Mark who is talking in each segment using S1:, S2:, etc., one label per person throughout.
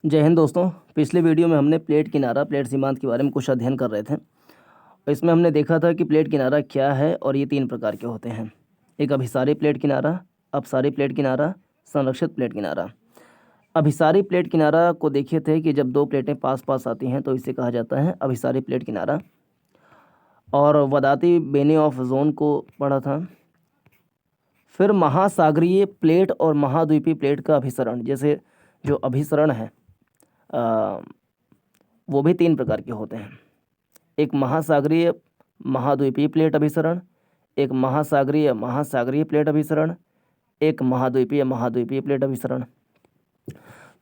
S1: जय हिंद दोस्तों। पिछले वीडियो में हमने प्लेट किनारा प्लेट सीमांत के बारे में कुछ अध्ययन कर रहे थे। इसमें हमने देखा था कि प्लेट किनारा क्या है और ये 3 प्रकार के होते हैं। एक अभिसारी प्लेट किनारा, अपसारी प्लेट किनारा, संरक्षित प्लेट किनारा। अभिसारी प्लेट किनारा को देखे थे कि जब 2 प्लेटें पास पास आती हैं तो इसे कहा जाता है अभिसारी प्लेट किनारा। और वदाती बेनियोफ जोन को पढ़ा था। फिर महासागरीय प्लेट और महाद्वीपीय प्लेट का अभिसरण, जैसे जो अभिसरण है वो भी 3 प्रकार के होते हैं। एक महासागरीय महाद्वीपीय प्लेट अभिसरण, एक महासागरीय महासागरीय प्लेट अभिसरण, एक महाद्वीपीय महाद्वीपीय प्लेट अभिसरण।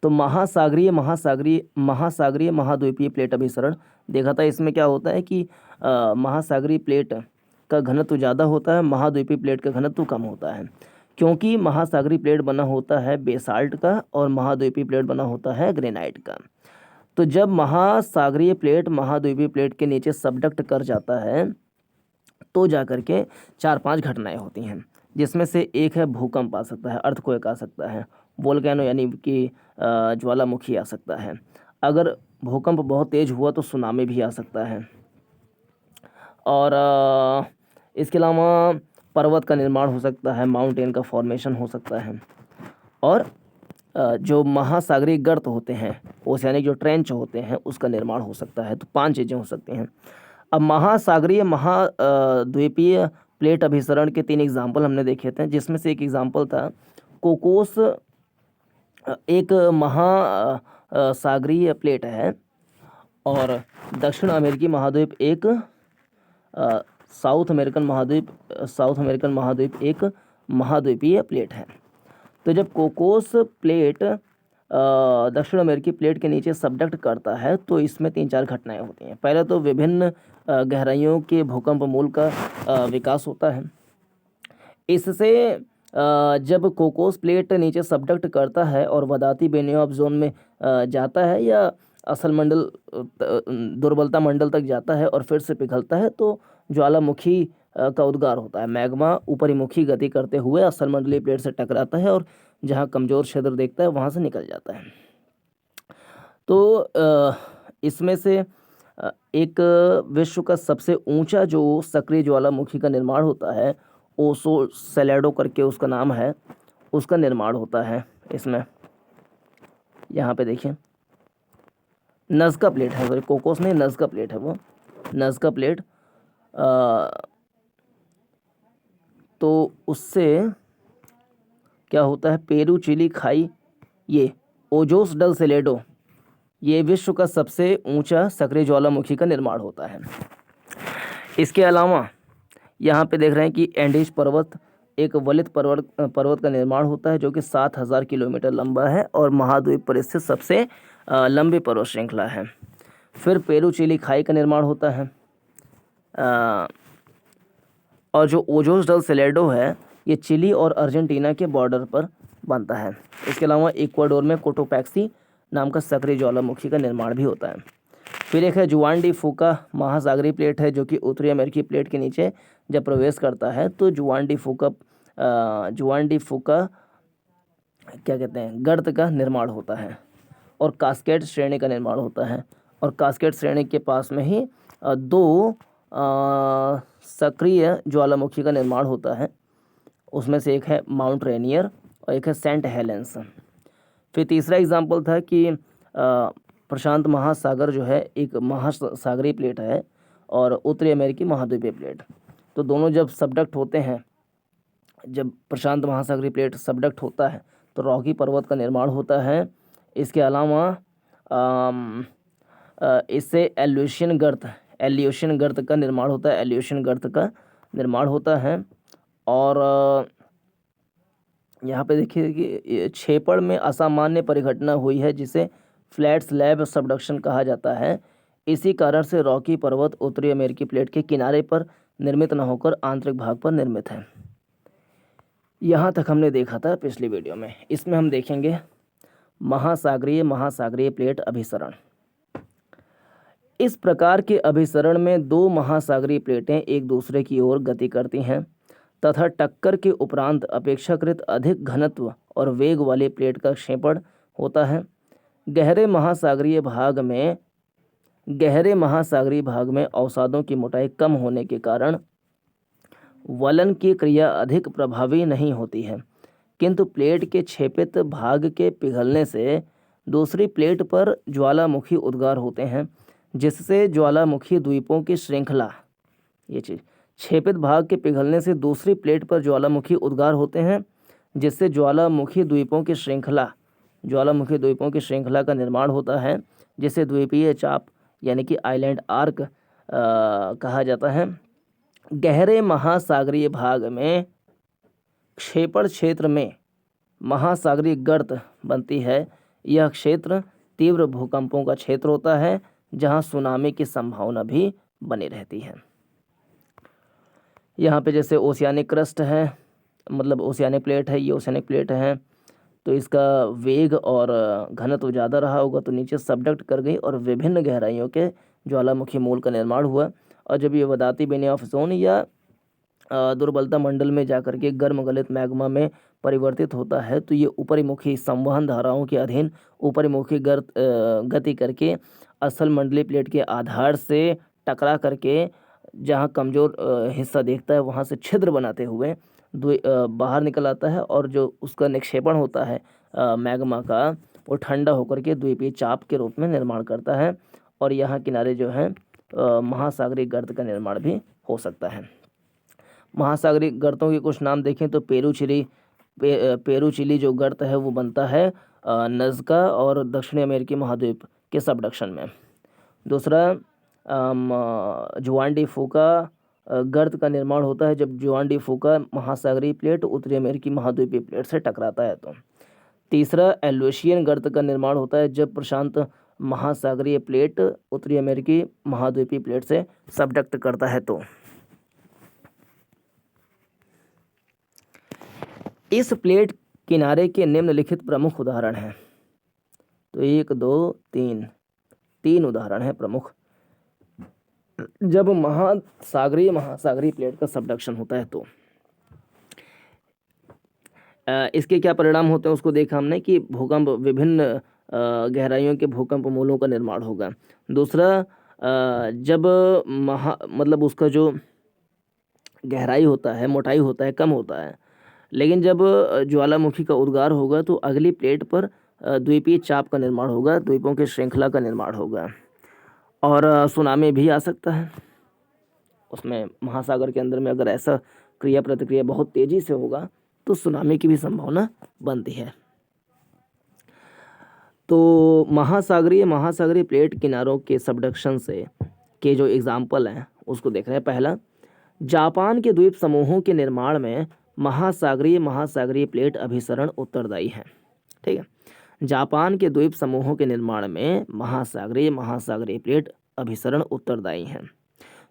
S1: तो महासागरीय महासागरीय महासागरीय महाद्वीपीय प्लेट अभिसरण देखा था। इसमें क्या होता है कि महासागरीय प्लेट का घनत्व ज़्यादा होता है, महाद्वीपीय प्लेट का घनत्व कम होता है, क्योंकि महासागरीय प्लेट बना होता है बेसाल्ट का और महाद्वीपीय प्लेट बना होता है ग्रेनाइट का। तो जब महासागरीय प्लेट महाद्वीपीय प्लेट के नीचे सबडक्ट कर जाता है तो जाकर के 4-5 घटनाएं होती हैं, जिसमें से एक है भूकंप आ सकता है, अर्थक्वेक आ सकता है, वोल्केनो यानी कि ज्वालामुखी आ सकता है। अगर भूकंप बहुत तेज हुआ तो सुनामी भी आ सकता है। और इसके अलावा पर्वत का निर्माण हो सकता है, माउंटेन का फॉर्मेशन हो सकता है। और जो महासागरीय गर्त होते हैं, ओशियानिक जो ट्रेंच होते हैं, उसका निर्माण हो सकता है। तो 5 चीज़ें हो सकती हैं। अब महासागरीय महाद्वीपीय प्लेट अभिसरण के 3 एग्जाम्पल हमने देखे थे, जिसमें से एक एग्जाम्पल था कोकोस। एक महासागरीय प्लेट है और दक्षिण अमेरिकी महाद्वीप एक साउथ अमेरिकन महाद्वीप एक महाद्वीपीय प्लेट है। तो जब कोकोस प्लेट दक्षिण अमेरिकी प्लेट के नीचे सबडक्ट करता है तो इसमें 3-4 घटनाएं होती हैं। पहले तो विभिन्न गहराइयों के भूकंप मूल का विकास होता है। इससे जब कोकोस प्लेट नीचे सबडक्ट करता है और वदाती बेनियोफ जोन में जाता है या असल मंडल दुर्बलता मंडल तक जाता है और फिर से पिघलता है, तो ज्वालामुखी का उद्गार होता है। मैग्मा ऊपरीमुखी गति करते हुए असल मंडलीय प्लेट से टकराता है और जहाँ कमज़ोर क्षेत्र देखता है वहाँ से निकल जाता है। तो इसमें से एक विश्व का सबसे ऊंचा जो सक्रिय ज्वालामुखी का निर्माण होता है, ओसो सेलेडो करके उसका नाम है, उसका निर्माण होता है इसमें। यहाँ पे देखिए नज़का प्लेट है, सॉरी कोकोस नहीं, नज़का प्लेट है वो, नज़का प्लेट। तो उससे क्या होता है, पेरू चिली खाई, ये ओजोस डल सेलेडो, ये विश्व का सबसे ऊंचा सक्रिय ज्वालामुखी का निर्माण होता है। इसके अलावा यहाँ पे देख रहे हैं कि एंडीज पर्वत, एक वलित पर्वत का निर्माण होता है जो कि 7000 किलोमीटर लंबा है और महाद्वीप पर स्थित सबसे लंबी पर्वत श्रृंखला है। फिर पेरू चिली खाई का निर्माण होता है। और जो ओजोस डल सेलेडो है ये चिली और अर्जेंटीना के बॉर्डर पर बनता है। इसके अलावा इक्वाडोर में कोटोपैक्सी नाम का सक्रिय ज्वालामुखी का निर्माण भी होता है। फिर एक है जुआन डी फूका महासागरीय प्लेट है, जो कि उत्तरी अमेरिकी प्लेट के नीचे जब प्रवेश करता है तो जुआन डी फूका क्या कहते हैं, गर्त का निर्माण होता है और कास्केड श्रेणी का निर्माण होता है। और कास्केड श्रेणी के पास में ही 2 सक्रिय ज्वालामुखी का निर्माण होता है। उसमें से एक है माउंट रेनियर और एक है सेंट हेलेंस। फिर तीसरा एग्जाम्पल था कि प्रशांत महासागर जो है एक महासागरीय प्लेट है और उत्तरी अमेरिकी महाद्वीपीय प्लेट। तो दोनों जब सबडक्ट होते हैं, जब प्रशांत महासागरीय प्लेट सबडक्ट होता है तो रॉकी पर्वत का निर्माण होता है। इसके अलावा इससे एल्यूशियन गर्त का निर्माण होता है, एल्यूशियन गर्त का निर्माण होता है। और यहाँ पे देखिए कि छेपड़ में असामान्य परिघटना हुई है जिसे फ्लैट स्लैब सबडक्शन कहा जाता है। इसी कारण से रॉकी पर्वत उत्तरी अमेरिकी प्लेट के किनारे पर निर्मित न होकर आंतरिक भाग पर निर्मित है। यहाँ तक हमने देखा था पिछली वीडियो में। इसमें हम देखेंगे महासागरीय प्लेट अभिसरण। इस प्रकार के अभिसरण में 2 महासागरीय प्लेटें एक दूसरे की ओर गति करती हैं तथा टक्कर के उपरांत अपेक्षाकृत अधिक घनत्व और वेग वाली प्लेट का क्षेपण होता है। गहरे महासागरीय भाग में अवसादों की मोटाई कम होने के कारण वलन की क्रिया अधिक प्रभावी नहीं होती है, किंतु प्लेट के छेपित भाग के पिघलने से दूसरी प्लेट पर ज्वालामुखी उद्गार होते हैं, जिससे ज्वालामुखी द्वीपों की श्रृंखला, ये चीज़, छेपित भाग के पिघलने से दूसरी प्लेट पर ज्वालामुखी उद्गार होते हैं, जिससे ज्वालामुखी द्वीपों की श्रृंखला का निर्माण होता है, जिसे द्वीपीय चाप यानी कि आइलैंड आर्क कहा जाता है। गहरे महासागरीय भाग में क्षेपण क्षेत्र में महासागरीय गर्त बनती है। यह क्षेत्र तीव्र भूकंपों का क्षेत्र होता है, जहां सुनामी की संभावना भी बनी रहती है। यहाँ पे जैसे ओशियानिक क्रस्ट है, मतलब ओशियानिक प्लेट है, ये ओशियानिक प्लेट है, तो इसका वेग और घनत्व ज़्यादा रहा होगा, तो नीचे सबडक्ट कर गई और विभिन्न गहराइयों के ज्वालामुखी मूल का निर्माण हुआ। और जब ये वदाती बेने ऑफ जोन या दुर्बलता मंडल में जाकर के गर्म गलित मैग्मा में परिवर्तित होता है, तो ये ऊपरीमुखी संवहन धाराओं के अधीन ऊपरीमुखी गति करके असल मंडलीय प्लेट के आधार से टकरा करके जहाँ कमज़ोर हिस्सा देखता है वहाँ से छिद्र बनाते हुए बाहर निकल आता है, और जो उसका निक्षेपण होता है मैग्मा का, वो ठंडा होकर के द्वीपीय चाप के रूप में निर्माण करता है, और यहाँ किनारे जो है महासागरीय गर्त का निर्माण भी हो सकता है। महासागरीय गर्तों के कुछ नाम देखें तो पेरू चिली जो गर्त है वो बनता है नज़का और दक्षिणी अमेरिकी महाद्वीप के सबडक्शन में। दूसरा जुआन डी फूका गर्त का निर्माण होता है जब जुआन डी फूका महासागरीय प्लेट उत्तरी अमेरिकी महाद्वीपीय प्लेट से टकराता है। तो तीसरा एल्यूशियन गर्त का निर्माण होता है जब प्रशांत महासागरीय प्लेट उत्तरी अमेरिकी महाद्वीपीय प्लेट से सबडक्ट करता है। तो इस प्लेट किनारे के निम्नलिखित प्रमुख उदाहरण हैं। तो 1 2 3 उदाहरण हैं प्रमुख जब महासागरीय प्लेट का सबडक्शन होता है। तो इसके क्या परिणाम होते हैं उसको देखा हमने कि भूकंप, विभिन्न गहराइयों के भूकंप मूलों का निर्माण होगा। दूसरा जब मतलब उसका जो गहराई होता है, मोटाई होता है, कम होता है, लेकिन जब ज्वालामुखी का उद्गार होगा तो अगली प्लेट पर द्वीपीय चाप का निर्माण होगा, द्वीपों की श्रृंखला का निर्माण होगा, और सुनामी भी आ सकता है उसमें। महासागर के अंदर में अगर ऐसा क्रिया प्रतिक्रिया बहुत तेजी से होगा तो सुनामी की भी संभावना बनती है। तो महासागरीय प्लेट किनारों के सबडक्शन से के जो एग्जाम्पल हैं उसको देख रहे हैं। पहला, जापान के द्वीप समूहों के निर्माण में महासागरीय प्लेट अभिसरण उत्तरदायी है। ठीक है, जापान के द्वीप समूहों के निर्माण में महासागरीय प्लेट अभिसरण उत्तरदायी हैं।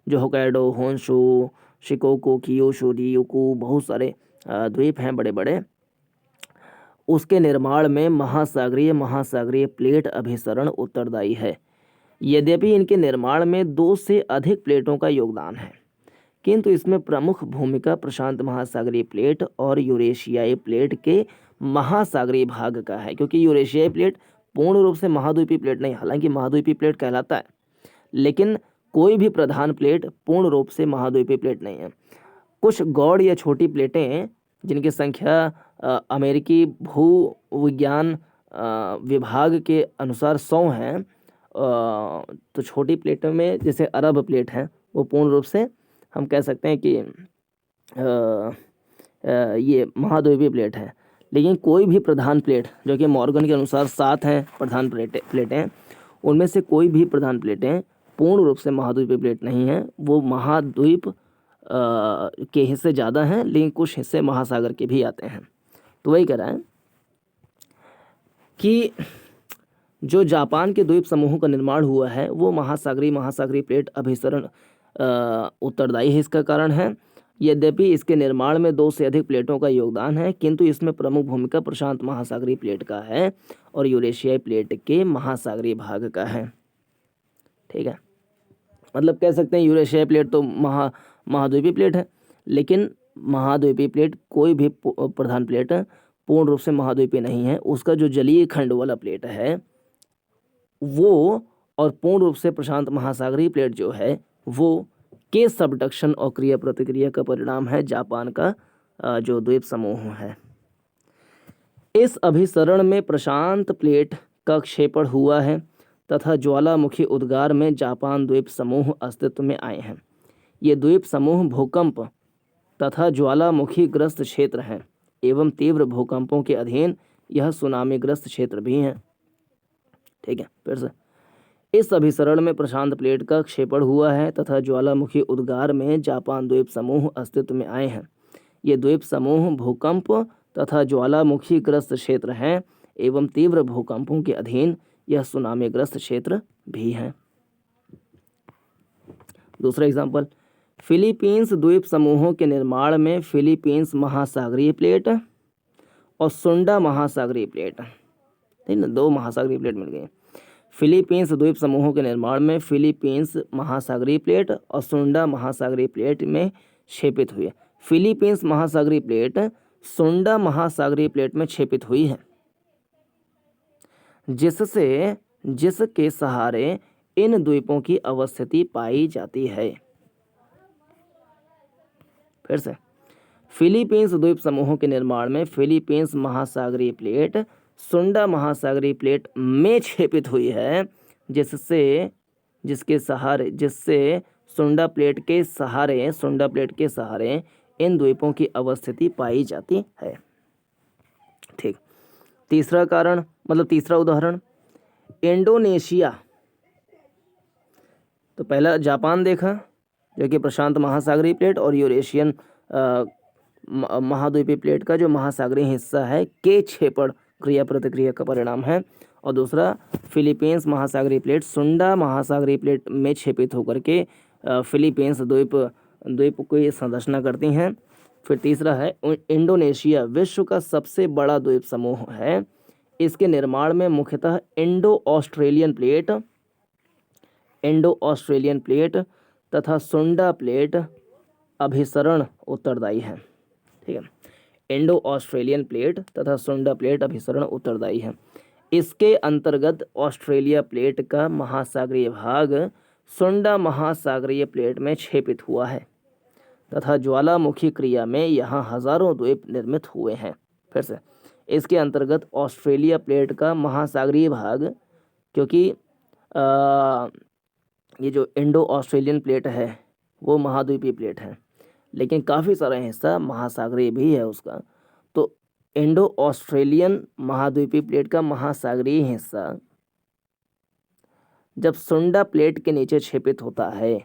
S1: जो होक्काइडो, होन्शू, शिकोकू, क्यूशू, रियोकू, बहुत सारे द्वीप हैं बड़े बड़े, उसके निर्माण में महासागरीय प्लेट अभिसरण उत्तरदायी है। यद्यपि इनके निर्माण में 2 से अधिक प्लेटों का योगदान है, किंतु इसमें प्रमुख भूमिका प्रशांत महासागरीय प्लेट और यूरेशियाई प्लेट के महासागरीय भाग का है, क्योंकि यूरेशियाई प्लेट पूर्ण रूप से महाद्वीपीय प्लेट नहीं, हालांकि महाद्वीपीय प्लेट कहलाता है, लेकिन कोई भी प्रधान प्लेट पूर्ण रूप से महाद्वीपीय प्लेट नहीं है। कुछ गौड़ या छोटी प्लेटें जिनकी संख्या अमेरिकी भू विज्ञान विभाग के अनुसार 100 हैं, तो छोटी प्लेटों में जैसे अरब प्लेट है वो पूर्ण रूप से हम कह सकते हैं कि ये महाद्वीपीय प्लेट है। लेकिन कोई भी प्रधान प्लेट, जो कि मॉर्गन के अनुसार 7 हैं प्रधान प्लेटें, उनमें से कोई भी प्रधान प्लेटें पूर्ण रूप से महाद्वीपीय प्लेट नहीं है। वो महाद्वीप के हिस्से ज़्यादा हैं, लेकिन कुछ हिस्से महासागर के भी आते हैं। तो वही कह रहा है कि जो जापान के द्वीप समूहों का निर्माण हुआ है वो महासागरीय प्लेट अभिसरण उत्तरदायी है, इसका कारण है। यद्यपि इसके निर्माण में 2 से अधिक प्लेटों का योगदान है, किंतु इसमें प्रमुख भूमिका प्रशांत महासागरीय प्लेट का है और यूरेशियाई प्लेट के महासागरीय भाग का है। ठीक है, मतलब कह सकते हैं यूरेशियाई प्लेट तो महाद्वीपीय प्लेट है, लेकिन महाद्वीपीय प्लेट कोई भी प्रधान प्लेट पूर्ण रूप से महाद्वीपीय नहीं है। उसका जो जलीय खंड वाला प्लेट है वो और पूर्ण रूप से प्रशांत महासागरीय प्लेट जो है वो के सबडक्शन और क्रिया प्रतिक्रिया का परिणाम है जापान का जो द्वीप समूह है। इस अभिसरण में प्रशांत प्लेट का क्षेपण हुआ है तथा ज्वालामुखी उद्गार में जापान द्वीप समूह अस्तित्व में आए हैं। ये द्वीप समूह भूकंप तथा ज्वालामुखी ग्रस्त क्षेत्र हैं एवं तीव्र भूकंपों के अधीन यह सुनामी ग्रस्त क्षेत्र भी हैं। ठीक है, फिर से इस अभिसरण में प्रशांत प्लेट का क्षेपण हुआ है तथा ज्वालामुखी उद्गार में जापान द्वीप समूह अस्तित्व में आए हैं। ये द्वीप समूह भूकंप तथा ज्वालामुखी ग्रस्त क्षेत्र हैं एवं तीव्र भूकंपों के अधीन यह सुनामी ग्रस्त क्षेत्र भी हैं। दूसरा एग्जाम्पल, फिलीपींस द्वीप समूहों के निर्माण में फिलीपींस महासागरीय प्लेट और सुंडा महासागरीय प्लेट, ठीक ना, दो महासागरीय प्लेट मिल गई। फिलीपींस द्वीप समूहों के निर्माण में फिलीपींस महासागरीय प्लेट और सुंडा महासागरीय प्लेट में क्षेपित हुई। फिलीपींस महासागरीय प्लेट सुंडा महासागरीय प्लेट में क्षेपित हुई है, जिसके सहारे इन द्वीपों की अवस्थिति पाई जाती है। फिर से, फिलीपींस द्वीप समूहों के निर्माण में फिलीपींस महासागरीय प्लेट सुंडा महासागरीय प्लेट में क्षेपित हुई है, जिससे सुंडा प्लेट के सहारे इन द्वीपों की अवस्थिति पाई जाती है। ठीक, तीसरा उदाहरण, इंडोनेशिया। तो पहला जापान देखा जो कि प्रशांत महासागरीय प्लेट और यूरेशियन महाद्वीपीय प्लेट का जो महासागरीय हिस्सा है के क्षेपण क्रिया प्रतिक्रिया का परिणाम है, और दूसरा फिलीपींस महासागरीय प्लेट सुंडा महासागरीय प्लेट में क्षेपित होकर के फिलीपींस द्वीप की संरचना करती हैं। फिर तीसरा है इंडोनेशिया, विश्व का सबसे बड़ा द्वीप समूह है। इसके निर्माण में मुख्यतः इंडो ऑस्ट्रेलियन प्लेट तथा सुंडा प्लेट अभिसरण उत्तरदायी है। ठीक है, इंडो ऑस्ट्रेलियन प्लेट तथा सुंडा प्लेट अभिसरण उत्तरदायी है। इसके अंतर्गत ऑस्ट्रेलिया प्लेट का महासागरीय भाग सुंडा महासागरीय प्लेट में क्षेपित हुआ है तथा ज्वालामुखी क्रिया में यहाँ हजारों द्वीप निर्मित हुए हैं। फिर से, इसके अंतर्गत ऑस्ट्रेलिया प्लेट का महासागरीय भाग, क्योंकि ये जो इंडो ऑस्ट्रेलियन प्लेट है वो महाद्वीपीय प्लेट है, लेकिन काफ़ी सारा हिस्सा महासागरीय भी है उसका। तो इंडो ऑस्ट्रेलियन महाद्वीपीय प्लेट का महासागरीय हिस्सा जब सुंडा प्लेट के नीचे क्षेपित होता है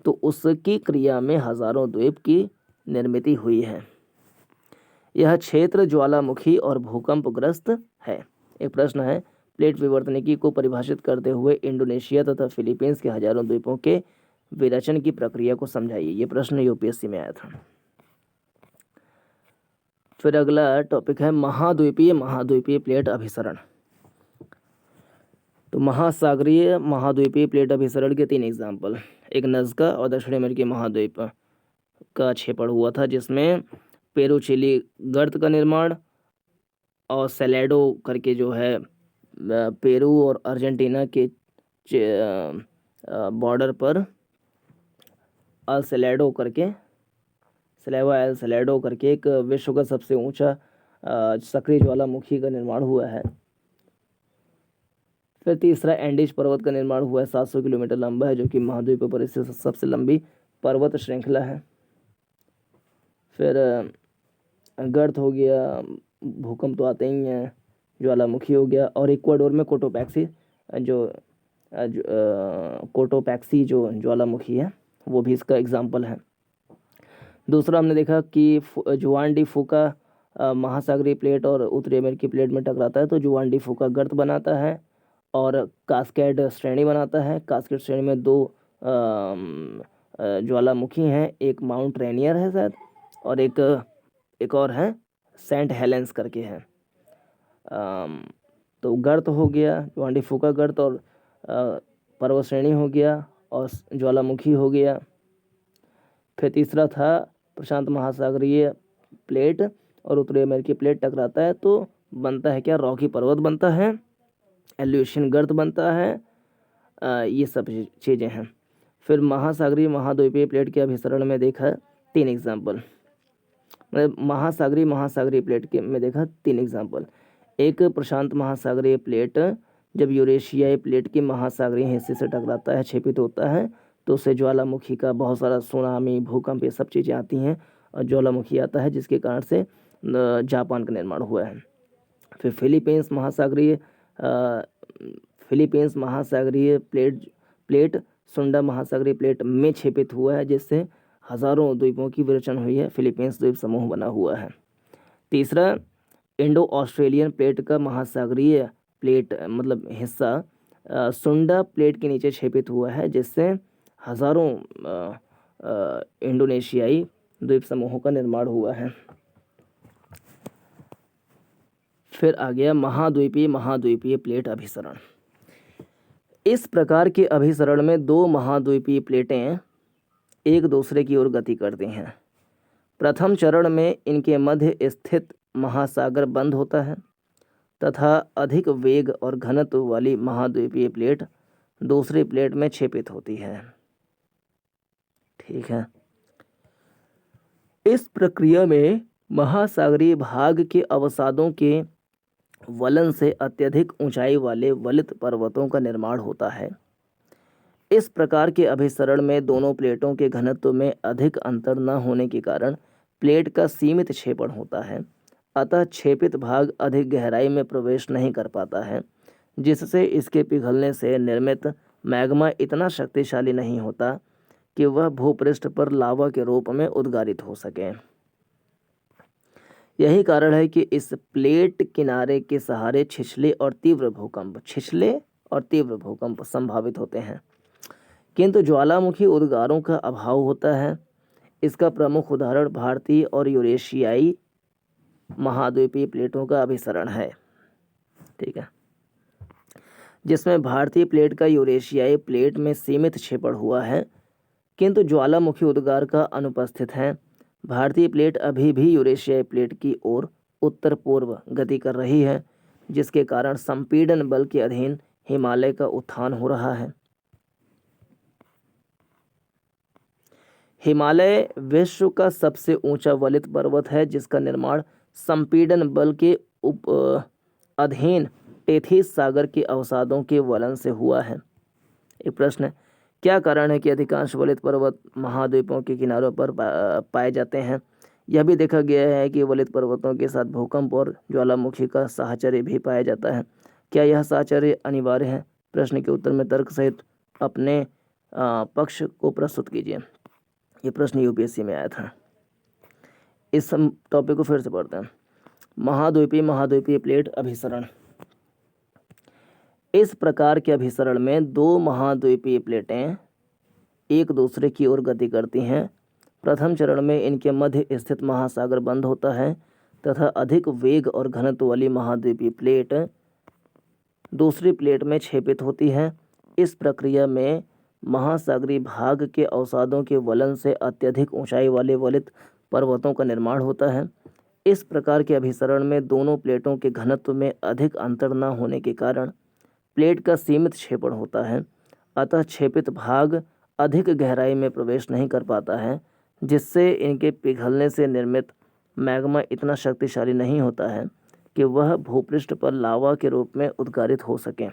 S1: तो उसकी क्रिया में हजारों द्वीप की निर्मित हुई है। यह क्षेत्र ज्वालामुखी और भूकंपग्रस्त है। एक प्रश्न है, प्लेट विवर्तनिकी को परिभाषित करते हुए इंडोनेशिया तथा फिलीपींस के हजारों द्वीपों के विरचन की प्रक्रिया को समझाइए। ये प्रश्न यूपीएससी में आया था। फिर अगला टॉपिक है महाद्वीपीय प्लेट अभिसरण। तो महाद्वीपीय प्लेट अभिसरण के 3 एग्जाम्पल, एक नज़का और दक्षिण अमेरिकी महाद्वीप का क्षेपण हुआ था, जिसमें पेरू चिली गर्त का निर्माण और सेलेडो करके जो है पेरू और अर्जेंटीना के बॉर्डर पर एल सेलेडो करके एक विश्व का सबसे ऊंचा सक्रिय ज्वालामुखी का निर्माण हुआ है। फिर तीसरा एंडीज पर्वत का निर्माण हुआ है, 700 किलोमीटर लंबा है, जो कि महाद्वीप पर स्थित सबसे लंबी पर्वत श्रृंखला है। फिर गर्त हो गया, भूकंप तो आते ही हैं, ज्वालामुखी हो गया, और इक्वाडोर में कोटोपैक्सी जो ज्वालामुखी है वो भी इसका एग्जाम्पल है। दूसरा हमने देखा कि जुआन डी फूका महासागरीय प्लेट और उत्तरी अमेरिकी प्लेट में टकराता है तो जुआन डी फूका गर्त बनाता है और कास्केड श्रेणी बनाता है। कास्केड श्रेणी में 2 ज्वालामुखी हैं, एक माउंट रेनियर है शायद, और एक और है सेंट हेलेंस करके है। तो गर्त हो गया, जुआन डी फूका गर्त, और पर्वत श्रेणी हो गया, और ज्वालामुखी हो गया। फिर तीसरा था प्रशांत महासागरीय प्लेट और उत्तरी अमेरिकी प्लेट टकराता है तो बनता है क्या, रॉकी पर्वत बनता है, एल्यूशन गर्त बनता है। ये सब चीज़ें हैं। फिर महासागरीय महाद्वीपीय प्लेट के अभिसरण में देखा 3 एग्जाम्पल, मतलब महासागरीय प्लेट के में देखा 3 एग्जाम्पल। एक प्रशांत महासागरीय प्लेट जब यूरेशियाई प्लेट के महासागरीय हिस्से से टकराता है, छेपित होता है, तो उससे ज्वालामुखी का बहुत सारा सुनामी, भूकंप, ये सब चीज़ें आती हैं और ज्वालामुखी आता है, जिसके कारण से जापान का निर्माण हुआ है। फिर फिलीपींस महासागरीय प्लेट सुंडा महासागरीय प्लेट में छेपित हुआ है, जिससे हजारों द्वीपों की विरचन हुई है, फिलीपींस द्वीप समूह बना हुआ है। तीसरा, इंडो ऑस्ट्रेलियन प्लेट का महासागरीय प्लेट मतलब हिस्सा सुंडा प्लेट के नीचे छेपित हुआ है, जिससे हजारों इंडोनेशियाई द्वीप समूहों का निर्माण हुआ है। फिर आ गया महाद्वीपीय प्लेट अभिसरण। इस प्रकार के अभिसरण में 2 महाद्वीपीय प्लेटें एक दूसरे की ओर गति करती हैं। प्रथम चरण में इनके मध्य स्थित महासागर बंद होता है तथा अधिक वेग और घनत्व वाली महाद्वीपीय प्लेट दूसरी प्लेट में छेपित होती है। ठीक है। इस प्रक्रिया में महासागरीय भाग के अवसादों के वलन से अत्यधिक ऊंचाई वाले वलित पर्वतों का निर्माण होता है। इस प्रकार के अभिसरण में दोनों प्लेटों के घनत्व में अधिक अंतर न होने के कारण प्लेट का सीमित क्षेपण होता है, अतः छेपित भाग अधिक गहराई में प्रवेश नहीं कर पाता है, जिससे इसके पिघलने से निर्मित मैग्मा इतना शक्तिशाली नहीं होता कि वह भूपृष्ठ पर लावा के रूप में उद्गारित हो सके। यही कारण है कि इस प्लेट किनारे के सहारे छिछले और तीव्र भूकंप संभावित होते हैं, किंतु ज्वालामुखी उद्गारों का अभाव होता है। इसका प्रमुख उदाहरण भारतीय और यूरेशियाई महाद्वीपीय प्लेटों का अभिसरण है। ठीक है, जिसमें भारतीय प्लेट का यूरेशियाई प्लेट में सीमित क्षेपण हुआ है, किंतु ज्वालामुखी उद्गार का अनुपस्थित है। भारतीय प्लेट अभी भी यूरेशियाई प्लेट की ओर उत्तर पूर्व गति कर रही है, जिसके कारण संपीड़न बल के अधीन हिमालय का उत्थान हो रहा है। हिमालय विश्व का सबसे ऊंचा वलित पर्वत है, जिसका निर्माण संपीड़न बल के अधीन टेथिस सागर के अवसादों के वलन से हुआ है। एक प्रश्न है, क्या कारण है कि अधिकांश वलित पर्वत महाद्वीपों के किनारों पर पाए जाते हैं? यह भी देखा गया है कि वलित पर्वतों के साथ भूकंप और ज्वालामुखी का साहचर्य भी पाया जाता है। क्या यह साहचर्य अनिवार्य है? प्रश्न के उत्तर में तर्क सहित अपने पक्ष को प्रस्तुत कीजिए। ये प्रश्न यूपीएससी में आया था। इस टॉपिक को फिर से पढ़ते हैं। महाद्वीपीय प्लेट अभिसरण। इस प्रकार के अभिसरण में 2 महाद्वीपीय प्लेटें एक दूसरे की ओर गति करती हैं। प्रथम चरण में इनके मध्य स्थित महासागर बंद होता है तथा अधिक वेग और घनत्व वाली महाद्वीपीय प्लेट दूसरी प्लेट में छेपित होती है। इस प्रक्रिया में महासागरीय भाग के अवसादों के वलन से अत्यधिक ऊंचाई वाले वलित पर्वतों का निर्माण होता है। इस प्रकार के अभिसरण में दोनों प्लेटों के घनत्व में अधिक अंतर न होने के कारण प्लेट का सीमित क्षेपण होता है, अतः क्षेपित भाग अधिक गहराई में प्रवेश नहीं कर पाता है, जिससे इनके पिघलने से निर्मित मैग्मा इतना शक्तिशाली नहीं होता है कि वह भूपृष्ठ पर लावा के रूप में उद्गारित हो सके।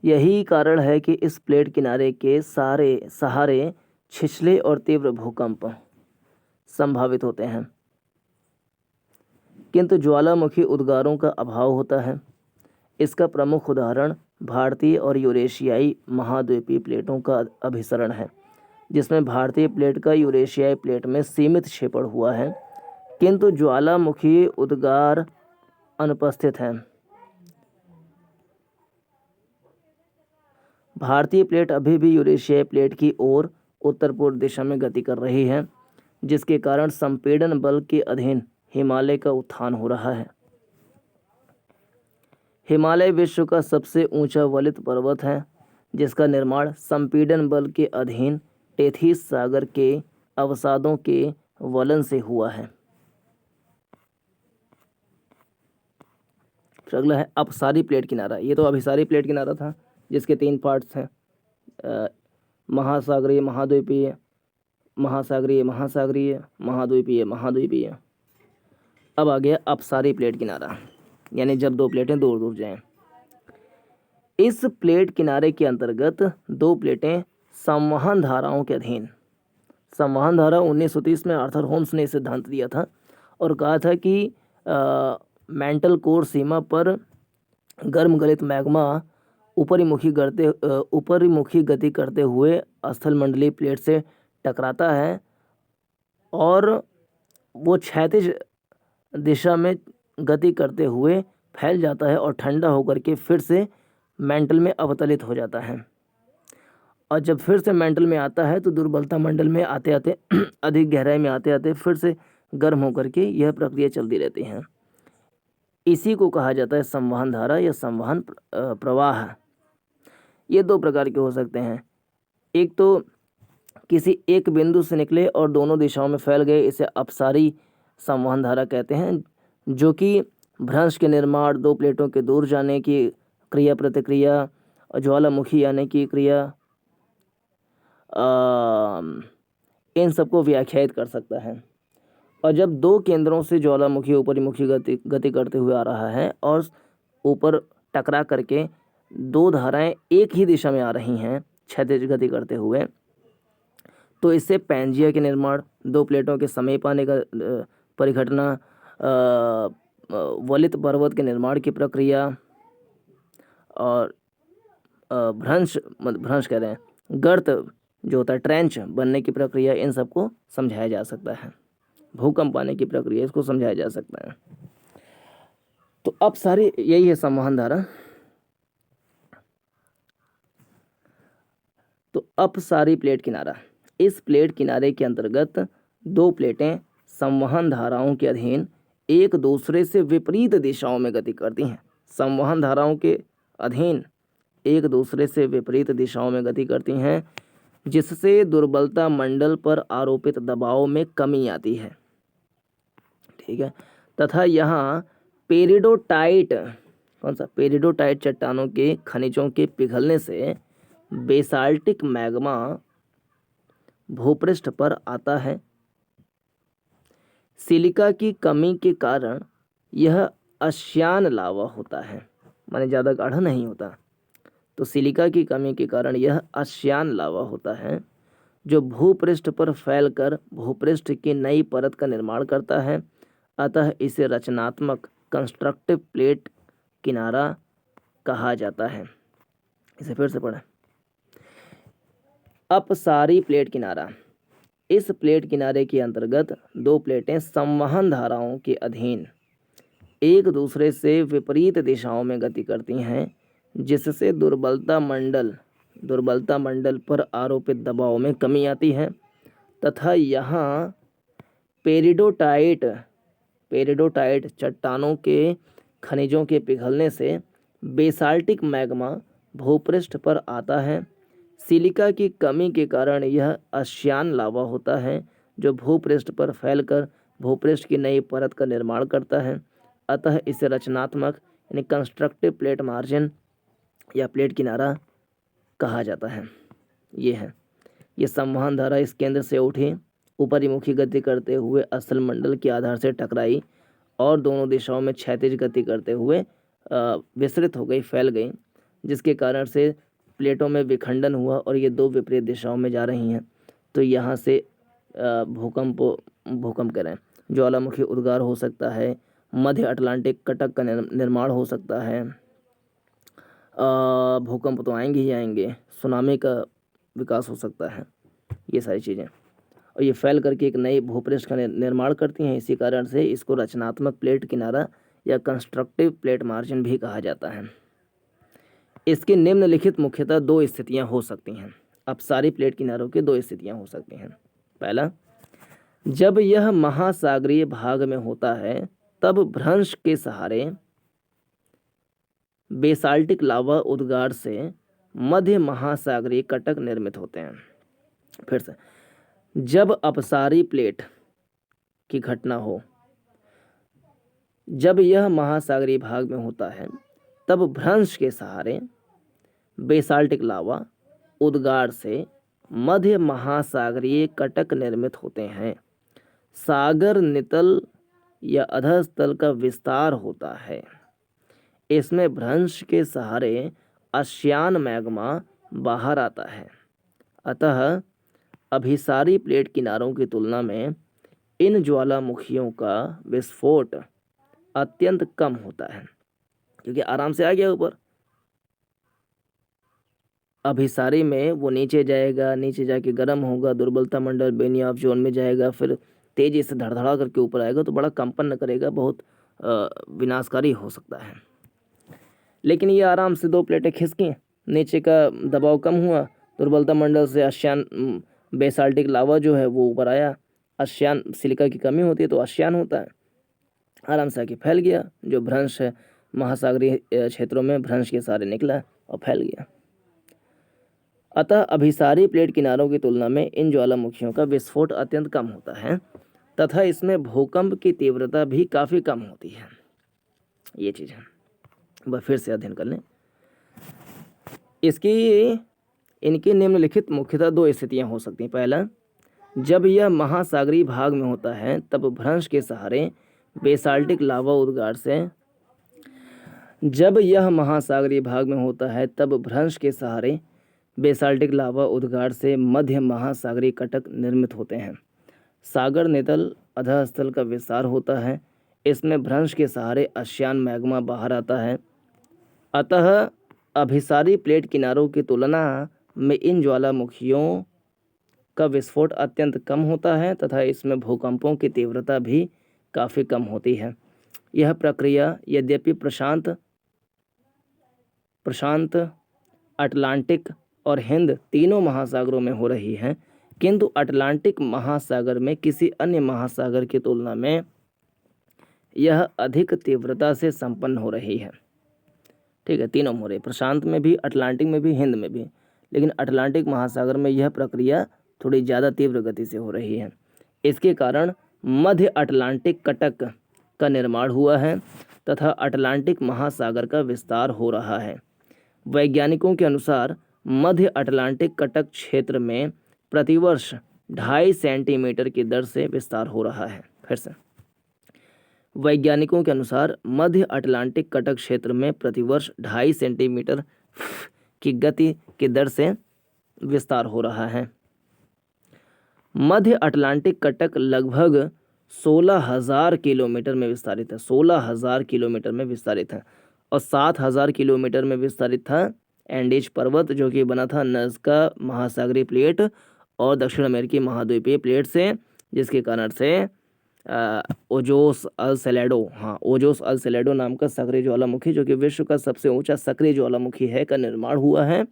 S1: यही कारण है कि इस प्लेट किनारे के सहारे छिछले और तीव्र भूकंप संभावित होते हैं, किंतु ज्वालामुखी उद्गारों का अभाव होता है। इसका प्रमुख उदाहरण भारतीय और यूरेशियाई महाद्वीपीय प्लेटों का अभिसरण है, जिसमें भारतीय प्लेट का यूरेशियाई प्लेट में सीमित क्षेपण हुआ है, किंतु ज्वालामुखी उद्गार अनुपस्थित है। भारतीय प्लेट अभी भी यूरेशियाई प्लेट की ओर उत्तर पूर्व दिशा में गति कर रही है, जिसके कारण संपीड़न बल के अधीन हिमालय का उत्थान हो रहा है। हिमालय विश्व का सबसे ऊंचा वलित पर्वत है, जिसका निर्माण संपीड़न बल के अधीन टेथिस सागर के अवसादों के वलन से हुआ है। फिर अगला है अपसारी प्लेट किनारा। ये तो अभिसारी प्लेट किनारा था जिसके 3 पार्ट्स हैं, महासागरीय, महाद्वीपीय, महासागरीय, महासागरीय, महाद्वीपीय, महाद्वीपीय। अब आ गया अपसारी प्लेट किनारा, यानी जब 2 प्लेटें दूर दूर जाएं। इस प्लेट किनारे के अंतर्गत 2 प्लेटें संवहन धाराओं के अधीन। संवहन धारा 1930 में आर्थर होम्स ने सिद्धांत दिया था और कहा था कि मेंटल कोर सीमा पर गर्म गलित मैग्मा ऊपरीमुखी गति करते हुए स्थलमंडलीय प्लेट से टकराता है और वो क्षैतिज दिशा में गति करते हुए फैल जाता है और ठंडा होकर के फिर से मेंटल में अवतलित हो जाता है। और जब फिर से मेंटल में आता है तो दुर्बलता मंडल में आते आते अधिक गहराई में आते आते फिर से गर्म होकर के यह प्रक्रिया चलती रहती है। इसी को कहा जाता है संवहन धारा या संवहन प्रवाह। ये 2 प्रकार के हो सकते हैं। एक तो किसी एक बिंदु से निकले और दोनों दिशाओं में फैल गए, इसे अपसारी संवहन धारा कहते हैं, जो कि भ्रंश के निर्माण, 2 प्लेटों के दूर जाने की क्रिया प्रतिक्रिया, ज्वालामुखी आने की क्रिया, इन सबको व्याख्यायित कर सकता है। और जब 2 केंद्रों से ज्वालामुखी ऊपरीमुखी गति करते हुए आ रहा है और ऊपर टकरा करके 2 धाराएं एक ही दिशा में आ रही हैं क्षैतिज गति करते हुए, तो इससे पैंजिया के निर्माण, 2 प्लेटों के समीप आने का परिघटना, वलित पर्वत के निर्माण की प्रक्रिया और भ्रंश कह रहे हैं, गर्त जो होता है ट्रेंच बनने की प्रक्रिया, इन सबको समझाया जा सकता है। भूकंप आने की प्रक्रिया, इसको समझाया जा सकता है। तो अब सारी यही है संवहन धारा। तो अपसारी प्लेट किनारा, इस प्लेट किनारे के अंतर्गत 2 प्लेटें संवहन धाराओं के अधीन एक दूसरे से विपरीत दिशाओं में गति करती हैं। संवहन धाराओं के अधीन एक दूसरे से विपरीत दिशाओं में गति करती हैं, जिससे दुर्बलता मंडल पर आरोपित दबाव में कमी आती है। ठीक है। तथा यहाँ पेरिडोटाइट, कौन सा, पेरिडोटाइट चट्टानों के खनिजों के पिघलने से बेसाल्टिक मैग्मा भूपृष्ठ पर आता है। सिलिका की कमी के कारण यह अश्यान लावा होता है, माने ज़्यादा गाढ़ा नहीं होता। तो सिलिका की कमी के कारण यह अश्यान लावा होता है, जो भूपृष्ठ पर फैलकर भूपृष्ठ की नई परत का निर्माण करता है। अतः इसे रचनात्मक कंस्ट्रक्टिव प्लेट किनारा कहा जाता है। इसे फिर से पढ़ें। अपसारी प्लेट किनारा, इस प्लेट किनारे के अंतर्गत 2 प्लेटें संवहन धाराओं के अधीन एक दूसरे से विपरीत दिशाओं में गति करती हैं, जिससे दुर्बलता मंडल पर आरोपित दबाव में कमी आती है। तथा यहाँ पेरिडोटाइट चट्टानों के खनिजों के पिघलने से बेसाल्टिक मैग्मा भूपृष्ठ पर आता है। सिलिका की कमी के कारण यह अश्यान लावा होता है, जो भूपृष्ठ पर फैलकर भूपृष्ठ की नई परत का निर्माण करता है। अतः इसे रचनात्मक यानी कंस्ट्रक्टिव प्लेट मार्जिन या प्लेट किनारा कहा जाता है। ये संवहन धारा इस केंद्र से उठी, ऊपरीमुखी गति करते हुए स्थल मंडल के आधार से टकराई और दोनों दिशाओं में क्षैतिज गति करते हुए विस्तृत हो गई, फैल गई, जिसके कारण से प्लेटों में विखंडन हुआ और ये 2 विपरीत दिशाओं में जा रही हैं। तो यहाँ से भूकंप करें, ज्वालामुखी उद्गार हो सकता है, मध्य अटलांटिक कटक का निर्माण हो सकता है, भूकंप तो आएंगे ही आएंगे, सुनामी का विकास हो सकता है, ये सारी चीज़ें, और ये फैल करके एक नई भूपृष्ठ का निर्माण करती हैं। इसी कारण से इसको रचनात्मक प्लेट किनारा या कंस्ट्रक्टिव प्लेट मार्जिन भी कहा जाता है। इसके निम्नलिखित मुख्यतः 2 स्थितियां हो सकती हैं। अपसारी प्लेट किनारों की 2 स्थितियां हो सकती हैं। पहला, जब यह महासागरीय भाग में होता है तब भ्रंश के सहारे बेसाल्टिक लावा उद्गार से मध्य महासागरीय कटक निर्मित होते हैं। फिर से, जब अपसारी प्लेट की घटना हो जब यह महासागरीय भाग में होता है तब भ्रंश के सहारे बेसाल्टिक लावा उद्गार से मध्य महासागरीय कटक निर्मित होते हैं। सागर नितल या अधस्तल का विस्तार होता है। इसमें भ्रंश के सहारे आसियान मैग्मा बाहर आता है। अतः अभिसारी प्लेट किनारों की तुलना में इन ज्वालामुखियों का विस्फोट अत्यंत कम होता है, क्योंकि आराम से आ गया ऊपर। अभिसारी में वो नीचे जाएगा, नीचे जाके गर्म होगा, दुर्बलता मंडल बेनियाफ जोन में जाएगा, फिर तेजी से धड़धड़ा करके ऊपर आएगा तो बड़ा कंपन करेगा, बहुत विनाशकारी हो सकता है। लेकिन ये आराम से 2 प्लेटें खिसकी, नीचे का दबाव कम हुआ, दुर्बलता मंडल से आसियान बेसाल्टिक लावा जो है वो ऊपर आया। आसियान सिलिका की कमी होती है तो आसियान होता है, आराम से आके फैल गया। जो भ्रंश है महासागरीय क्षेत्रों में भ्रंश के सहारे निकला और फैल गया। अतः अभिसारी प्लेट किनारों की तुलना में इन ज्वालामुखियों का विस्फोट अत्यंत कम होता है तथा इसमें भूकंप की तीव्रता भी काफ़ी कम होती है। ये चीज़ है, वह फिर से अध्ययन कर लें। इनकी निम्नलिखित मुख्यतः 2 स्थितियां हो सकती हैं। पहला, जब यह महासागरीय भाग में होता है तब भ्रंश के सहारे बेसाल्टिक लावा उद्गार से जब यह महासागरीय भाग में होता है तब भ्रंश के सहारे बेसाल्टिक लावा उद्गार से मध्य महासागरीय कटक निर्मित होते हैं। सागर नितल अधःस्थल का विस्तार होता है। इसमें भ्रंश के सहारे आसियान मैग्मा बाहर आता है। अतः अभिसारी प्लेट किनारों की तुलना में इन ज्वालामुखियों का विस्फोट अत्यंत कम होता है तथा इसमें भूकंपों की तीव्रता भी काफ़ी कम होती है। यह प्रक्रिया यद्यपि प्रशांत, अटलांटिक और हिंद तीनों महासागरों में हो रही है, किंतु अटलांटिक महासागर में किसी अन्य महासागर की तुलना में यह अधिक तीव्रता से संपन्न हो रही है। ठीक है, तीनों में हो रही है, प्रशांत में भी, अटलांटिक में भी, हिंद में भी, लेकिन अटलांटिक महासागर में यह प्रक्रिया थोड़ी ज़्यादा तीव्र गति से हो रही है। इसके कारण मध्य अटलांटिक कटक का निर्माण हुआ है तथा अटलांटिक महासागर का विस्तार हो रहा है। वैज्ञानिकों के अनुसार मध्य अटलांटिक कटक क्षेत्र में प्रतिवर्ष 2.5 सेंटीमीटर की दर से विस्तार हो रहा है। फिर से, वैज्ञानिकों के अनुसार मध्य अटलांटिक कटक क्षेत्र में प्रतिवर्ष 2.5 सेंटीमीटर की गति की दर से विस्तार हो रहा है। मध्य अटलांटिक कटक लगभग 16,000 किलोमीटर में विस्तारित है। 16,000 किलोमीटर में विस्तारित है और 7,000 किलोमीटर में विस्तारित था एंडीज पर्वत, जो कि बना था नज़्का महासागरीय प्लेट और दक्षिण अमेरिकी महाद्वीपीय प्लेट से, जिसके कारण से ओजोस अल सेलेडो, ओजोस अल सेलेडो नाम का सक्रिय ज्वालामुखी, जो कि विश्व का सबसे ऊंचा सक्रिय ज्वालामुखी है, का निर्माण हुआ है।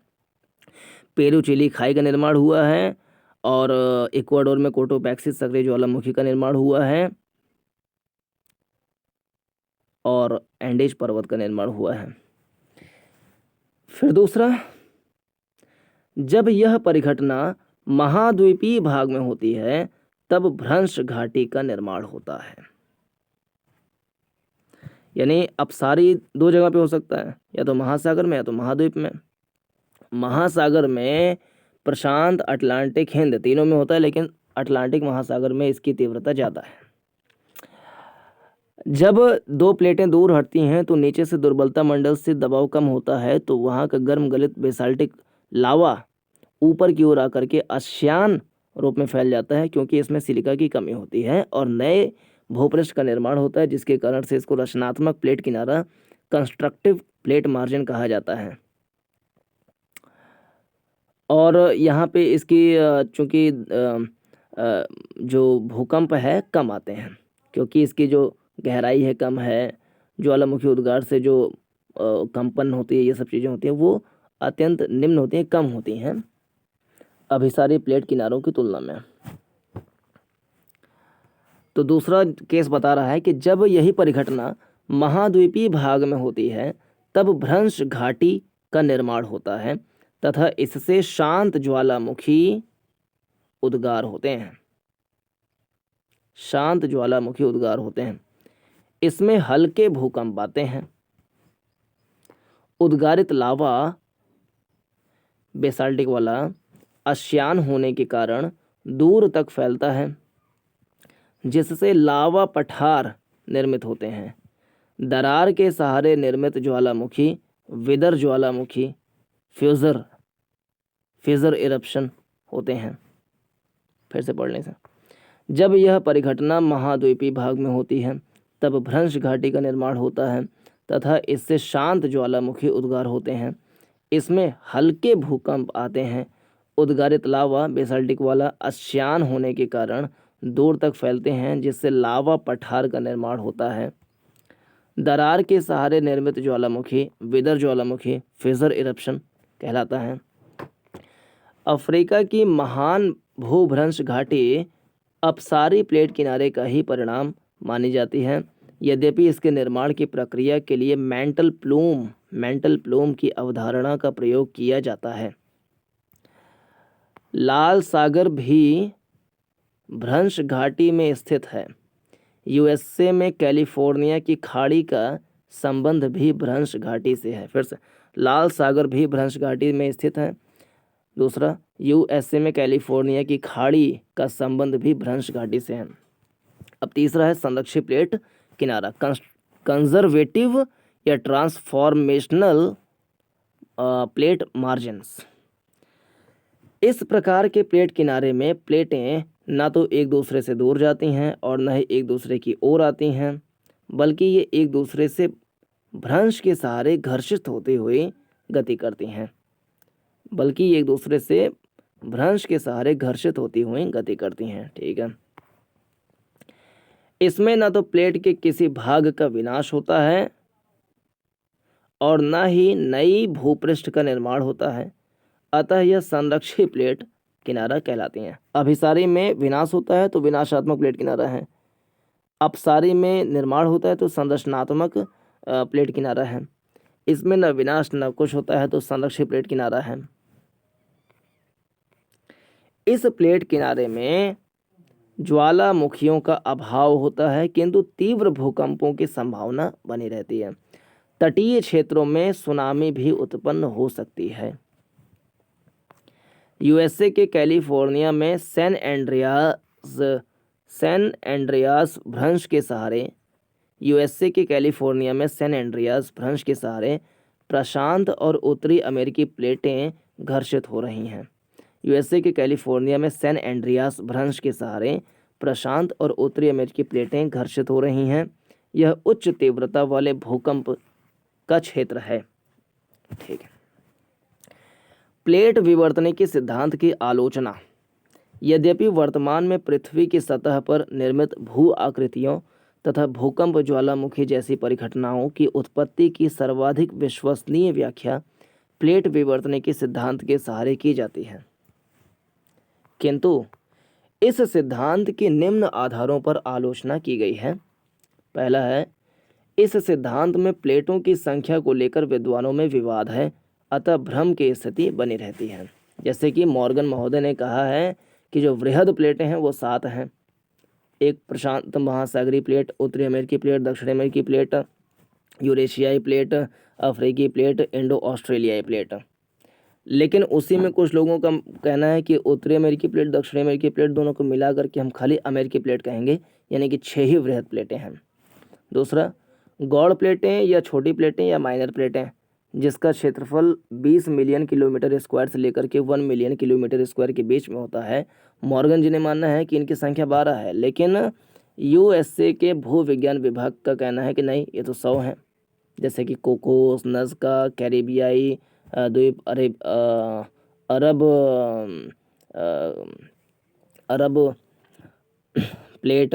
S1: पेरू चिली खाई का निर्माण हुआ है और इक्वाडोर में कोटोपैक्सिस सक्रिय ज्वालामुखी का निर्माण हुआ है और एंडीज पर्वत का निर्माण हुआ है। फिर दूसरा, जब यह परिघटना महाद्वीपीय भाग में होती है तब भ्रंश घाटी का निर्माण होता है। यानी अपसारी 2 जगह पे हो सकता है, या तो महासागर में या तो महाद्वीप में। महासागर में प्रशांत, अटलांटिक, हिंद तीनों में होता है, लेकिन अटलांटिक महासागर में इसकी तीव्रता ज़्यादा है। जब 2 प्लेटें दूर हटती हैं तो नीचे से दुर्बलता मंडल से दबाव कम होता है, तो वहाँ का गर्म गलित बेसाल्टिक लावा ऊपर की ओर आकर के आसियान रूप में फैल जाता है, क्योंकि इसमें सिलिका की कमी होती है और नए भूपृष्ठ का निर्माण होता है, जिसके कारण से इसको रचनात्मक प्लेट किनारा, कंस्ट्रक्टिव प्लेट मार्जिन कहा जाता है। और यहाँ पे इसकी चूँकि जो भूकंप है कम आते हैं, क्योंकि इसकी जो गहराई है कम है, ज्वालामुखी उद्गार से जो कंपन होती है, ये सब चीज़ें होती हैं, वो अत्यंत निम्न होती हैं, कम होती हैं अभिसारी प्लेट किनारों की तुलना में। तो दूसरा केस बता रहा है कि जब यही परिघटना महाद्वीपीय भाग में होती है तब भ्रंश घाटी का निर्माण होता है तथा इससे शांत ज्वालामुखी उद्गार होते हैं। शांत ज्वालामुखी उद्गार होते हैं। इसमें हल्के भूकंप आते हैं। उद्गारित लावा बेसाल्टिक वाला आश्यान होने के कारण दूर तक फैलता है, जिससे लावा पठार निर्मित होते हैं। दरार के सहारे निर्मित ज्वालामुखी विदर ज्वालामुखी फ्यूजर इरप्शन होते हैं। फिर से पढ़ने से, जब यह परिघटना महाद्वीपीय भाग में होती है तब भ्रंश घाटी का निर्माण होता है तथा इससे शांत ज्वालामुखी उद्गार होते हैं। इसमें हल्के भूकंप आते हैं। उद्गारित लावा बेसाल्टिक वाला आश्यान होने के कारण दूर तक फैलते हैं, जिससे लावा पठार का निर्माण होता है। दरार के सहारे निर्मित ज्वालामुखी विदर ज्वालामुखी फिजर इरप्शन कहलाता है। अफ्रीका की महान भूभ्रंश घाटी अपसारी प्लेट किनारे का ही परिणाम मानी जाती है। यद्यपि इसके निर्माण की प्रक्रिया के लिए मेंटल प्लूम की अवधारणा का प्रयोग किया जाता है। लाल सागर भी भ्रंश घाटी में स्थित है। यूएसए में कैलिफोर्निया की खाड़ी का संबंध भी भ्रंश घाटी से है। फिर से, लाल सागर भी भ्रंश घाटी में स्थित है। दूसरा, यूएसए में कैलिफोर्निया की खाड़ी का संबंध भी भ्रंश घाटी से है। अब तीसरा है संरक्षित प्लेट किनारा, कंजर्वेटिव या ट्रांसफॉर्मेशनल प्लेट मार्जिन्स। इस प्रकार के प्लेट किनारे में प्लेटें ना तो एक दूसरे से दूर जाती हैं और न ही एक दूसरे की ओर आती हैं, बल्कि ये एक दूसरे से भ्रंश के सहारे घर्षित होते हुए गति करती हैं। ठीक है। इसमें ना तो प्लेट के किसी भाग का विनाश होता है और न ही नई भूपृष्ठ का निर्माण होता है, अतः यह संरक्षित प्लेट किनारा कहलाती हैं। अभिसारी में विनाश होता है तो विनाशात्मक प्लेट किनारा है। अपसारी में निर्माण होता है तो संरचनात्मक प्लेट किनारा है। इसमें न विनाश न कुछ होता है तो संरक्षित प्लेट किनारा है। इस प्लेट किनारे में ज्वालामुखियों का अभाव होता है, किंतु तीव्र भूकंपों की संभावना बनी रहती है। तटीय क्षेत्रों में सुनामी भी उत्पन्न हो सकती है। यूएसए के कैलिफोर्निया में सैन एंड्रियास भ्रंश के सहारे प्रशांत और उत्तरी अमेरिकी प्लेटें घर्षित हो रही हैं। यूएसए के कैलिफोर्निया में सैन एंड्रियास भ्रंश के सहारे प्रशांत और उत्तरी अमेरिकी प्लेटें घर्षित हो रही हैं। यह उच्च तीव्रता वाले भूकंप का क्षेत्र है। ठीक है। प्लेट विवर्तनिकी सिद्धांत की आलोचना। यद्यपि वर्तमान में पृथ्वी की सतह पर निर्मित भू आकृतियों तथा भूकंप ज्वालामुखी जैसी परिघटनाओं की उत्पत्ति की सर्वाधिक विश्वसनीय व्याख्या प्लेट विवर्तनिकी सिद्धांत के सहारे की जाती है, किंतु इस सिद्धांत की निम्न आधारों पर आलोचना की गई है। पहला है, इस सिद्धांत में प्लेटों की संख्या को लेकर विद्वानों में विवाद है, अतः भ्रम की स्थिति बनी रहती है। जैसे कि मॉर्गन महोदय ने कहा है कि जो वृहद प्लेटें हैं वो 7 हैं। एक प्रशांत महासागरीय प्लेट, उत्तरी अमेरिकी प्लेट, दक्षिण अमेरिकी प्लेट, यूरेशियाई प्लेट, अफ्रीकी प्लेट, इंडो ऑस्ट्रेलियाई प्लेट। लेकिन उसी में कुछ लोगों का कहना है कि उत्तरी अमेरिकी प्लेट, दक्षिण अमेरिकी प्लेट दोनों को मिला करके हम खाली अमेरिकी प्लेट कहेंगे, यानी कि 6 ही वृहद प्लेटें हैं। दूसरा, गौड़ प्लेटें या छोटी प्लेटें या माइनर प्लेटें, जिसका क्षेत्रफल 20 मिलियन किलोमीटर स्क्वायर से लेकर के 1 मिलियन किलोमीटर स्क्वायर के बीच में होता है। मॉर्गन जी ने मानना है कि इनकी संख्या 12 है, लेकिन यूएसए के भू विज्ञान विभाग का कहना है कि नहीं, ये तो 100 हैं। जैसे कि कोकोस, नज़का, कैरिबियाई द्वीप, अरब plate,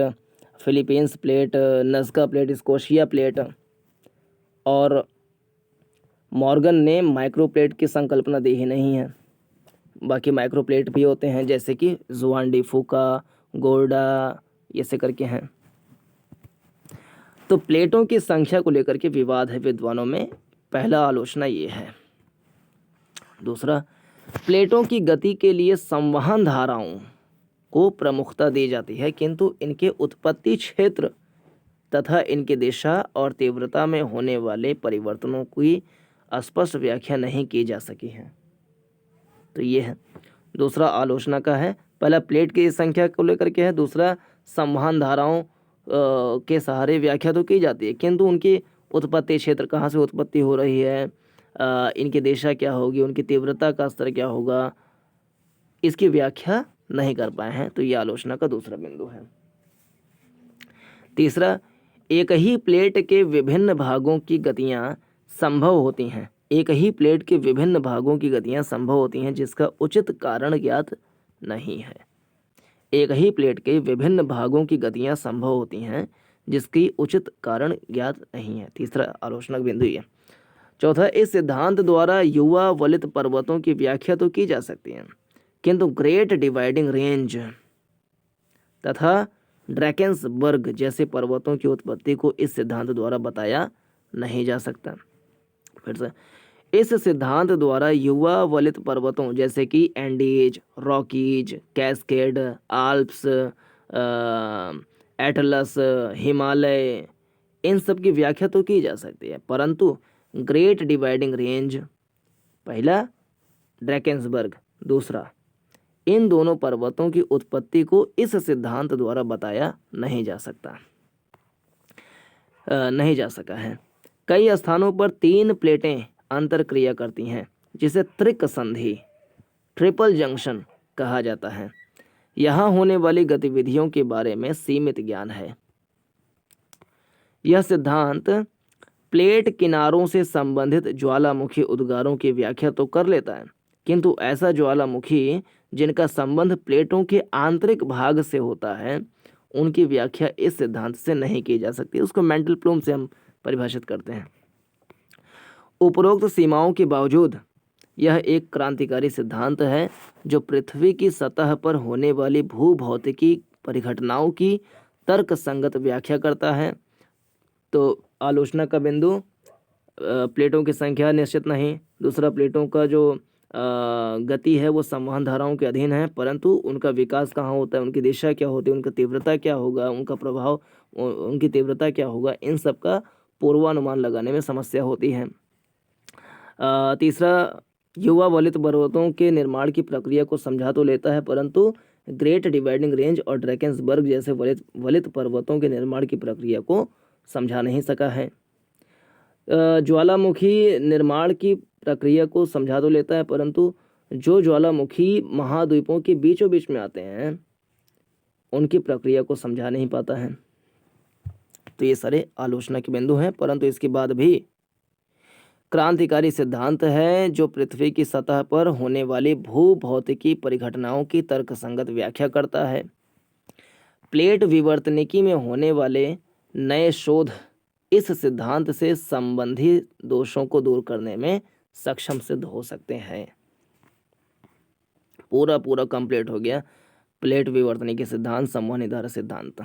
S1: Philippines plate, Nazca plate, Scotia plate. और मॉर्गन ने माइक्रोप्लेट की संकल्पना दी ही नहीं है। बाकी माइक्रोप्लेट भी होते हैं, जैसे कि जुआन डी फूका, गोल्डा, ऐसे करके हैं। तो प्लेटों की संख्या को लेकर के विवाद है विद्वानों में। पहला आलोचना ये है। दूसरा, प्लेटों की गति के लिए संवहन धाराओं को प्रमुखता दी जाती है, किंतु इनके उत्पत्ति क्षेत्र तथा इनकी दिशा और तीव्रता में होने वाले परिवर्तनों की स्पष्ट व्याख्या नहीं की जा सकी है। तो ये है। दूसरा आलोचना का है। पहला प्लेट की संख्या को लेकर के है, दूसरा संवहन धाराओं के सहारे व्याख्या तो की जाती है, किंतु उनकी उत्पत्ति क्षेत्र कहाँ से उत्पत्ति हो रही है, इनकी दिशा क्या होगी, उनकी तीव्रता का स्तर क्या होगा, इसकी व्याख्या नहीं कर पाए हैं। तो ये आलोचना का दूसरा बिंदु है। तीसरा, एक ही प्लेट के विभिन्न भागों की गतियां संभव होती हैं। एक ही प्लेट के विभिन्न भागों की गतियां संभव होती हैं जिसका उचित कारण ज्ञात नहीं है। एक ही प्लेट के विभिन्न भागों की गतियां संभव होती हैं जिसकी उचित कारण ज्ञात नहीं है। तीसरा आलोचना का बिंदु ये। चौथा, इस सिद्धांत द्वारा युवा वलित पर्वतों की व्याख्या तो की जा सकती है, किंतु ग्रेट डिवाइडिंग रेंज तथा ड्रैकेंसबर्ग जैसे पर्वतों की उत्पत्ति को इस सिद्धांत द्वारा बताया नहीं जा सकता। फिर से, इस सिद्धांत द्वारा युवा वलित पर्वतों जैसे कि Andes, Rockies, Cascade, Alps, Atlas, Himalaya, इन सब की व्याख्या तो की जा सकती है, परंतु ग्रेट डिवाइडिंग रेंज पहला, ड्रैकेंसबर्ग दूसरा, इन दोनों पर्वतों की उत्पत्ति को इस सिद्धांत द्वारा बताया नहीं जा सका है। कई स्थानों पर 3 प्लेटें अंतर क्रिया करती हैं जिसे त्रिक संधि, ट्रिपल जंक्शन कहा जाता है। यहाँ होने वाली गतिविधियों के बारे में सीमित ज्ञान है। यह सिद्धांत प्लेट किनारों से संबंधित ज्वालामुखी उद्गारों की व्याख्या तो कर लेता है, किंतु ऐसा ज्वालामुखी जिनका संबंध प्लेटों के आंतरिक भाग से होता है उनकी व्याख्या इस सिद्धांत से नहीं की जा सकती। उसको मेंटल प्लूम से हम परिभाषित करते हैं। उपरोक्त सीमाओं के बावजूद यह एक क्रांतिकारी सिद्धांत है जो पृथ्वी की सतह पर होने वाली भूभौतिकी परिघटनाओं की तर्कसंगत व्याख्या करता है। तो आलोचना का बिंदु, प्लेटों की संख्या निश्चित नहीं। दूसरा, प्लेटों का जो गति है वो संवहन धाराओं के अधीन है, परंतु उनका विकास कहाँ होता है, उनकी दिशा क्या होती है, उनका तीव्रता क्या होगा, उनका प्रभाव, उनकी तीव्रता क्या होगा, इन सब का पूर्वानुमान लगाने में समस्या होती है। तीसरा, युवा वलित पर्वतों के निर्माण की प्रक्रिया को समझा तो लेता है, परंतु ग्रेट डिवाइडिंग रेंज और ड्रैकेंसबर्ग जैसे वलित पर्वतों के निर्माण की प्रक्रिया को समझा नहीं सका है। ज्वालामुखी निर्माण की प्रक्रिया को समझा तो लेता है, परंतु जो ज्वालामुखी महाद्वीपों के बीचों बीच में आते हैं उनकी प्रक्रिया को समझा नहीं पाता है। तो ये सारे आलोचना के बिंदु हैं, परंतु इसके बाद भी क्रांतिकारी सिद्धांत है जो पृथ्वी की सतह पर होने वाली भूभौतिकी परिघटनाओं की तर्कसंगत व्याख्या करता है। प्लेट विवर्तनिकी में होने वाले नए शोध इस सिद्धांत से संबंधित दोषों को दूर करने में सक्षम सिद्ध हो सकते हैं। पूरा कंप्लीट हो गया प्लेट विवर्तनिकी सिद्धांत, संवहन धारा सिद्धांत।